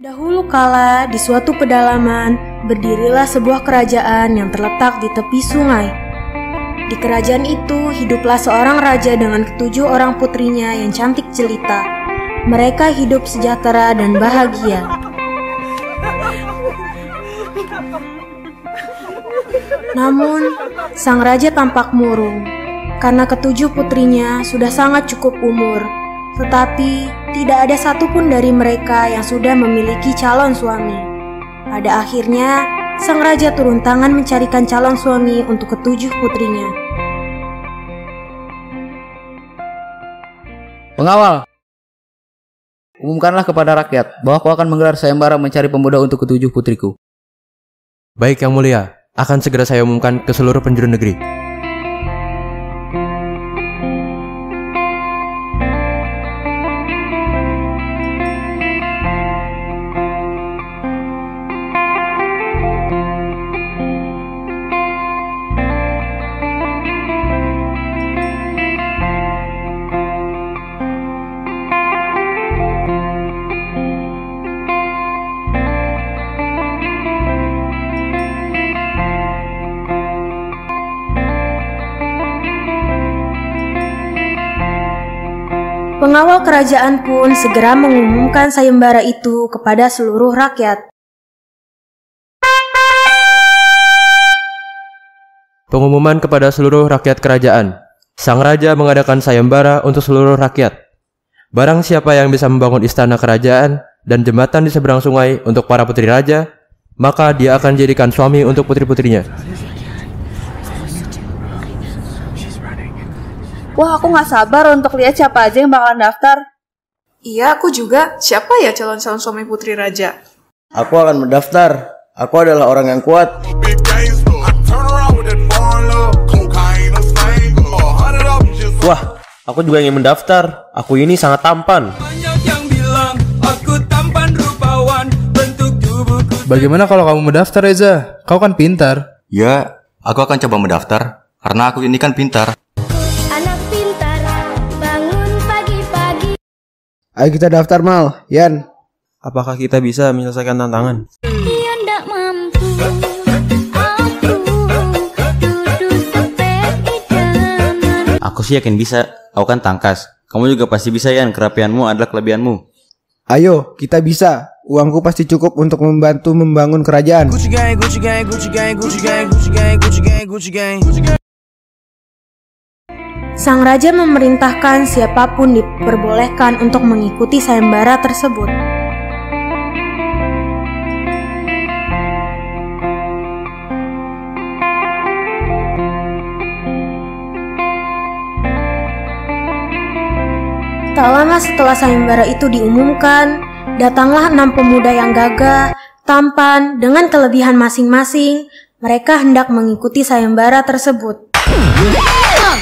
Dahulu kala, di suatu pedalaman, berdirilah sebuah kerajaan yang terletak di tepi sungai. Di kerajaan itu, hiduplah seorang raja dengan ketujuh orang putrinya yang cantik jelita. Mereka hidup sejahtera dan bahagia. Namun, sang raja tampak murung, karena ketujuh putrinya sudah sangat cukup umur. Tetapi, tidak ada satupun dari mereka yang sudah memiliki calon suami. Pada akhirnya, sang raja turun tangan mencarikan calon suami untuk ketujuh putrinya. Pengawal, umumkanlah kepada rakyat bahwa aku akan menggelar sayembara mencari pemuda untuk ketujuh putriku. Baik, Yang Mulia. Akan segera saya umumkan ke seluruh penjuru negeri. Pengawal kerajaan pun segera mengumumkan sayembara itu kepada seluruh rakyat. Pengumuman kepada seluruh rakyat kerajaan. Sang raja mengadakan sayembara untuk seluruh rakyat. Barang siapa yang bisa membangun istana kerajaan dan jembatan di seberang sungai untuk para putri raja, maka dia akan jadikan suami untuk putri-putrinya. Wah, aku gak sabar untuk lihat siapa aja yang bakalan daftar. Iya, aku juga. Siapa ya calon-calon suami putri raja? Aku akan mendaftar. Aku adalah orang yang kuat. Wah, aku juga ingin mendaftar. Aku ini sangat tampan. Bagaimana kalau kamu mendaftar, Reza? Kau kan pintar. Ya, aku akan coba mendaftar. Karena aku ini kan pintar. Ayo kita daftar, Mal. Yan. Apakah kita bisa menyelesaikan tantangan? Aku sih yakin bisa. Aku kan tangkas. Kamu juga pasti bisa, Yan. Kerapianmu adalah kelebihanmu. Ayo, kita bisa. Uangku pasti cukup untuk membantu membangun kerajaan. Sang raja memerintahkan siapapun diperbolehkan untuk mengikuti sayembara tersebut. Tak lama setelah sayembara itu diumumkan, datanglah 6 pemuda yang gagah, tampan, dengan kelebihan masing-masing. Mereka hendak mengikuti sayembara tersebut.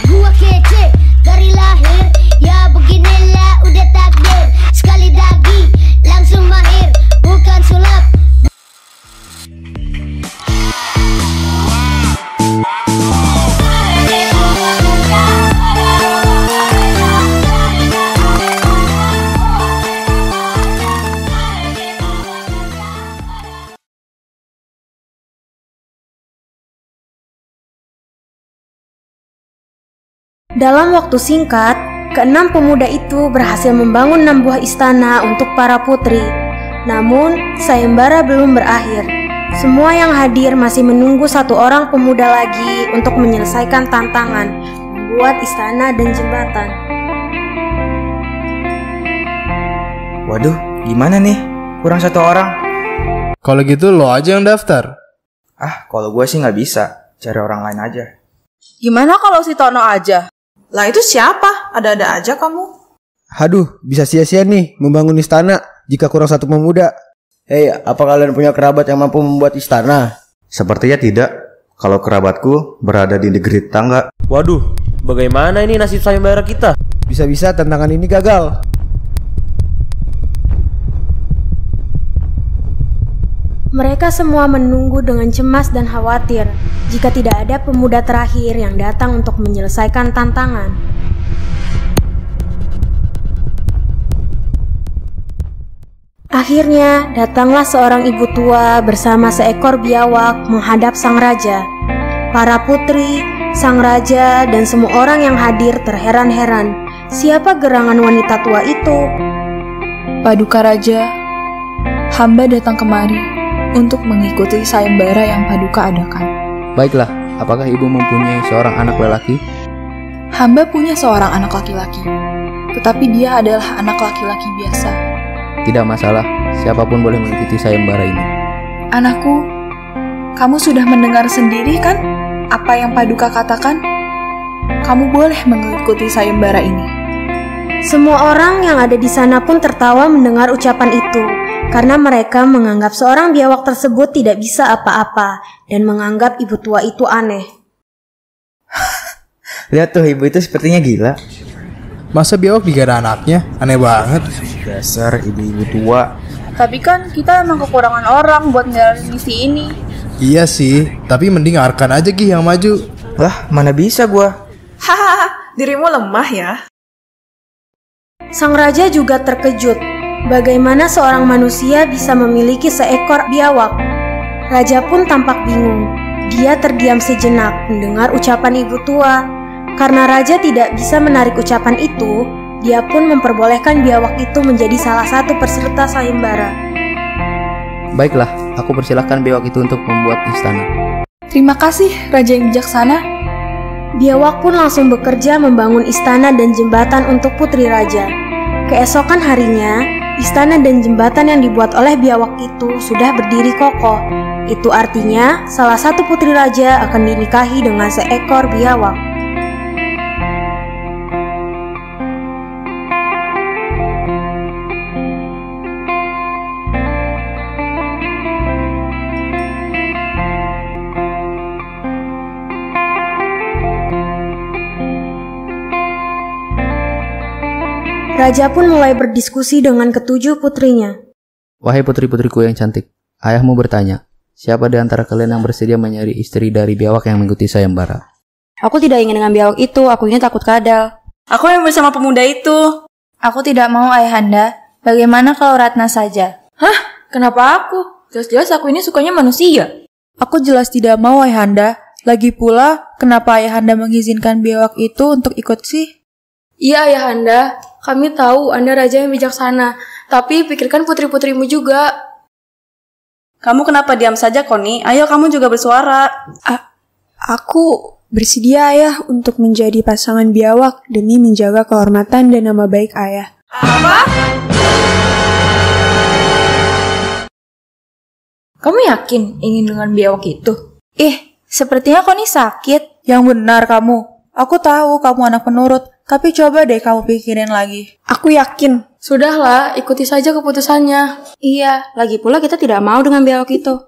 Gua kece dari lahir, ya beginilah udah takdir. Sekali dagi langsung mahir, bukan sulap. Dalam waktu singkat, ke-6 pemuda itu berhasil membangun 6 buah istana untuk para putri. Namun, sayembara belum berakhir. Semua yang hadir masih menunggu 1 orang pemuda lagi untuk menyelesaikan tantangan, membuat istana dan jembatan. Waduh, gimana nih? Kurang 1 orang. Kalau gitu lo aja yang daftar. Ah, kalau gue sih nggak bisa. Cari orang lain aja. Gimana kalau si Tono aja? Lah itu siapa? Ada-ada aja kamu. Haduh, bisa sia-sia nih membangun istana jika kurang 1 pemuda. Hei, apa kalian punya kerabat yang mampu membuat istana? Sepertinya tidak. Kalau kerabatku berada di negeri tetangga. Waduh, bagaimana ini nasib sayembara kita? Bisa-bisa tantangan ini gagal. Mereka semua menunggu dengan cemas dan khawatir jika tidak ada pemuda terakhir yang datang untuk menyelesaikan tantangan. Akhirnya datanglah seorang ibu tua bersama seekor biawak menghadap sang raja. Para putri, sang raja, dan semua orang yang hadir terheran-heran. Siapa gerangan wanita tua itu? Paduka Raja, hamba datang kemari untuk mengikuti sayembara yang Paduka adakan. Baiklah, apakah ibu mempunyai seorang anak lelaki? Hamba punya seorang anak laki-laki, tetapi dia adalah anak laki-laki biasa. Tidak masalah, siapapun boleh mengikuti sayembara ini. Anakku, kamu sudah mendengar sendiri kan apa yang Paduka katakan? Kamu boleh mengikuti sayembara ini. Semua orang yang ada di sana pun tertawa mendengar ucapan itu, karena mereka menganggap seorang biawak tersebut tidak bisa apa-apa dan menganggap ibu tua itu aneh. Lihat tuh, ibu itu sepertinya gila. Masa biawak digara anaknya? Aneh banget. Dasar ibu-ibu tua. Tapi kan kita emang kekurangan orang buat ngejalanin misi ini. Iya sih, tapi mending Arkan aja Gih yang maju. Lah, mana bisa gua? Hahaha, dirimu lemah ya. Sang raja juga terkejut. Bagaimana seorang manusia bisa memiliki seekor biawak? Raja pun tampak bingung. Dia terdiam sejenak mendengar ucapan ibu tua. Karena raja tidak bisa menarik ucapan itu, dia pun memperbolehkan biawak itu menjadi salah satu peserta sayembara. Baiklah, aku persilahkan biawak itu untuk membuat istana. Terima kasih, Raja yang bijaksana. Biawak pun langsung bekerja membangun istana dan jembatan untuk putri raja. Keesokan harinya, istana dan jembatan yang dibuat oleh biawak itu sudah berdiri kokoh. Itu artinya salah satu putri raja akan dinikahi dengan seekor biawak. Raja pun mulai berdiskusi dengan ketujuh putrinya. Wahai putri-putriku yang cantik, ayahmu bertanya, siapa di antara kalian yang bersedia mencari istri dari biawak yang mengikuti sayembara? Aku tidak ingin dengan biawak itu, aku ini takut kadal. Aku yang bersama pemuda itu. Aku tidak mau, Ayahanda. Bagaimana kalau Ratna saja? Hah? Kenapa aku? Jelas-jelas aku ini sukanya manusia. Aku jelas tidak mau, Ayahanda. Lagi pula, kenapa Ayahanda mengizinkan biawak itu untuk ikut sih? Iya, Ayahanda. Kami tahu Anda raja yang bijaksana, tapi pikirkan putri-putrimu juga. Kamu kenapa diam saja, Koni? Ayo kamu juga bersuara. Aku bersedia, Ayah, untuk menjadi pasangan biawak demi menjaga kehormatan dan nama baik Ayah. Apa? Kamu yakin ingin dengan biawak itu? Sepertinya Koni sakit. Yang benar kamu. Aku tahu kamu anak penurut. Tapi coba deh kamu pikirin lagi. Aku yakin. Sudahlah, ikuti saja keputusannya. Iya, lagi pula kita tidak mau dengan biawak itu.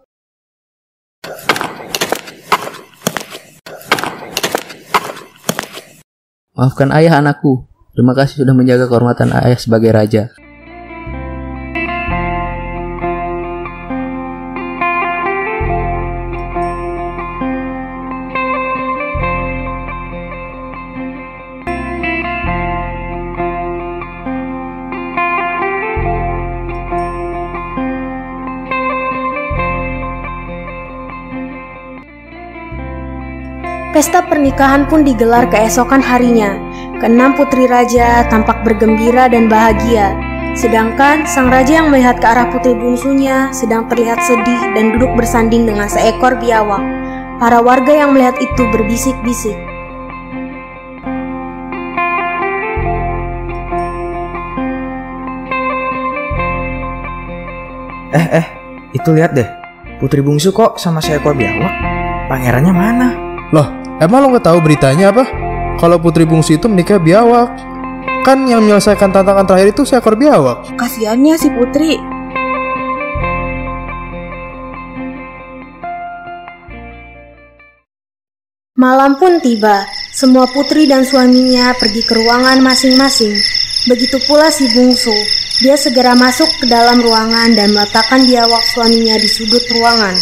Maafkan ayah anakku. Terima kasih sudah menjaga kehormatan ayah sebagai raja. Pesta pernikahan pun digelar keesokan harinya. Keenam putri raja tampak bergembira dan bahagia. Sedangkan sang raja yang melihat ke arah putri bungsunya sedang terlihat sedih dan duduk bersanding dengan seekor biawak. Para warga yang melihat itu berbisik-bisik. Itu lihat deh. Putri bungsu kok sama seekor biawak? Pangerannya mana? Loh, emang lo gak tahu beritanya apa? Kalau putri bungsu itu menikah biawak. Kan yang menyelesaikan tantangan terakhir itu seekor biawak. Kasiannya si putri. Malam pun tiba. Semua putri dan suaminya pergi ke ruangan masing-masing. Begitu pula si bungsu. Dia segera masuk ke dalam ruangan dan meletakkan biawak suaminya di sudut ruangan.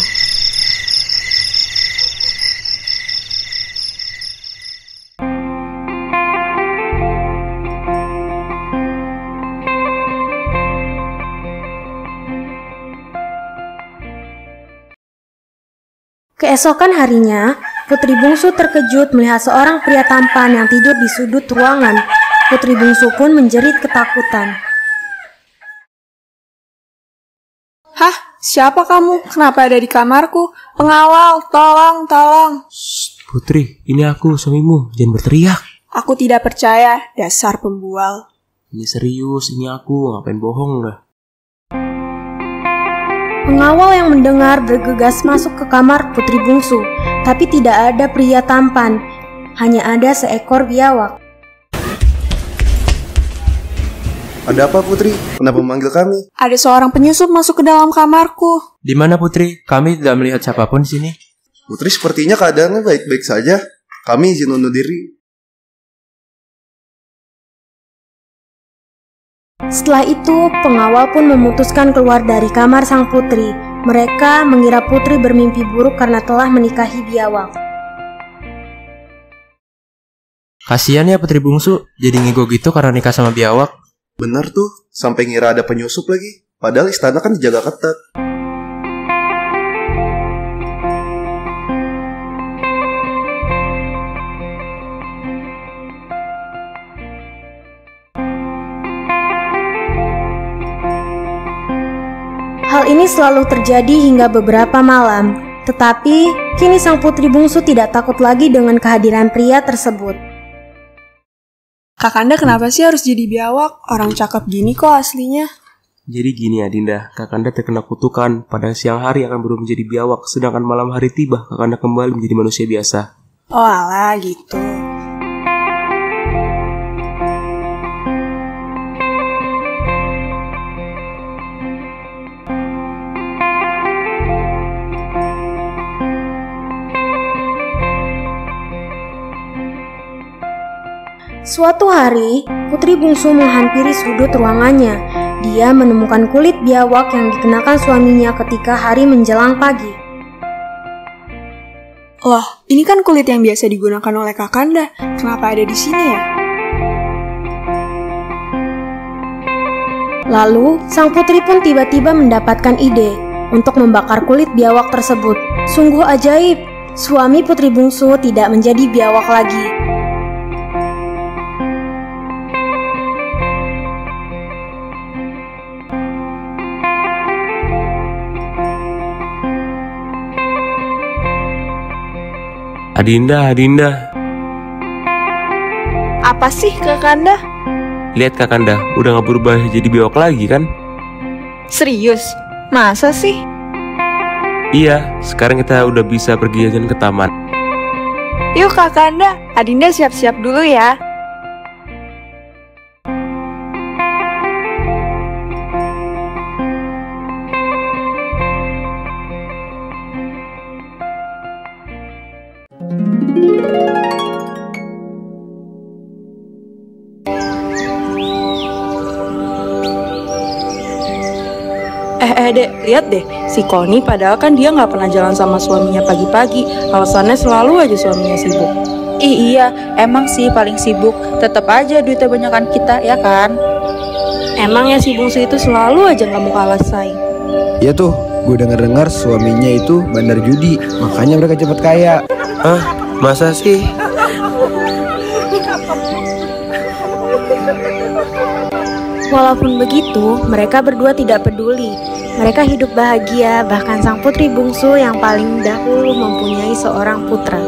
Keesokan harinya, Putri Bungsu terkejut melihat seorang pria tampan yang tidur di sudut ruangan. Putri Bungsu pun menjerit ketakutan. Hah? Siapa kamu? Kenapa ada di kamarku? Pengawal, tolong, tolong. Putri, ini aku, suamimu. Jangan berteriak. Aku tidak percaya, dasar pembual. Ini serius, ini aku. Ngapain bohong dah. Pengawal yang mendengar bergegas masuk ke kamar Putri Bungsu, tapi tidak ada pria tampan. Hanya ada seekor biawak. Ada apa Putri? Kenapa memanggil kami? Ada seorang penyusup masuk ke dalam kamarku. Di mana Putri? Kami tidak melihat siapapun di sini. Putri sepertinya keadaannya baik-baik saja. Kami izin undur diri. Setelah itu, pengawal pun memutuskan keluar dari kamar sang putri. Mereka mengira Putri bermimpi buruk karena telah menikahi biawak. Kasian ya Putri Bungsu, jadi ngigo gitu karena nikah sama biawak. Bener tuh, sampai ngira ada penyusup lagi. Padahal istana kan dijaga ketat. Hal ini selalu terjadi hingga beberapa malam. Tetapi, kini sang Putri Bungsu tidak takut lagi dengan kehadiran pria tersebut. Kakanda kenapa sih harus jadi biawak? Orang cakep gini kok aslinya. Jadi gini Adinda, Kakanda terkena kutukan. Pada siang hari akan berubah menjadi biawak, sedangkan malam hari tiba Kakanda kembali menjadi manusia biasa. Oh alah gitu. Suatu hari, Putri Bungsu menghampiri sudut ruangannya. Dia menemukan kulit biawak yang dikenakan suaminya ketika hari menjelang pagi. Loh, ini kan kulit yang biasa digunakan oleh Kakanda. Kenapa ada di sini ya? Lalu, sang putri pun tiba-tiba mendapatkan ide untuk membakar kulit biawak tersebut. Sungguh ajaib, suami Putri Bungsu tidak menjadi biawak lagi. Adinda. Apa sih Kakanda? Lihat Kakanda, udah gak berubah jadi biawak lagi kan? Serius? Masa sih? Iya, sekarang kita udah bisa pergi jalan ke taman. Yuk Kakanda, Adinda siap-siap dulu ya. Dek, lihat deh, si Koni padahal kan dia nggak pernah jalan sama suaminya pagi-pagi. Alasannya selalu aja suaminya sibuk. Iya, emang sih paling sibuk. Tetap aja duitnya banyakan kita, ya kan? Emang ya si Bungsu itu selalu aja nggak mau kalah saing. Iya tuh, gue dengar suaminya itu bandar judi, makanya mereka cepet kaya. Hah? Masa sih? Walaupun begitu, mereka berdua tidak peduli. Mereka hidup bahagia, bahkan sang Putri Bungsu yang paling dahulu mempunyai seorang putra.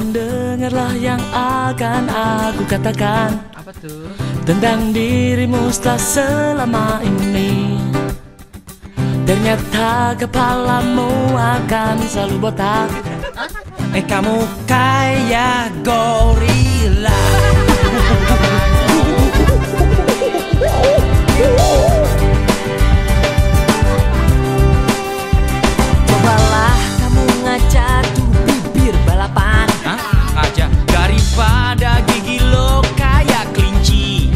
Sayang, dengarlah yang akan aku katakan. Apa tuh? Tentang dirimu setelah selama ini. Ternyata kepalamu akan selalu botak. Kamu kayak gorila. Cobalah kamu ngajak tuh bibir balapan. Aja daripada gigi lo kayak kelinci.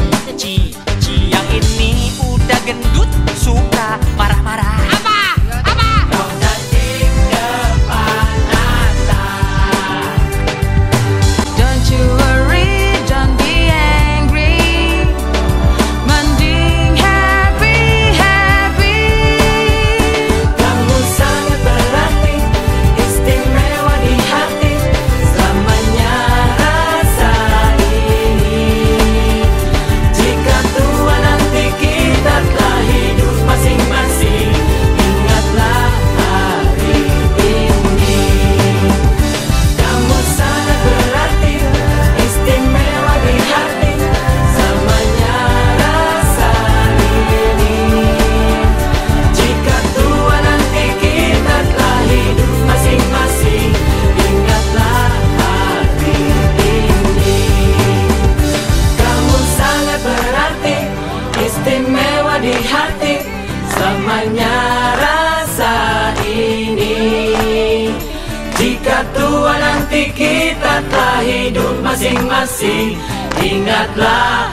Yang ini udah gendut suka marah-marah. Apa? Kau cantik kepanasan. Don't you worry, don't be angry. Mending happy. Kamu sangat berarti, istimewa di hati. Selamanya rasa ini. Jika tua nanti kita telah hidup masing-masing, ingatlah hari ini. Kamu sangat berarti, istimewa di hati. Selamanya rasa ini. Jika tua nanti kita telah hidup masing-masing, ingatlah hari ini. Kamu sangat berarti, istimewa di hati. Selamanya rasa ini. Jika tua nanti kita telah hidup masing-masing, ingatlah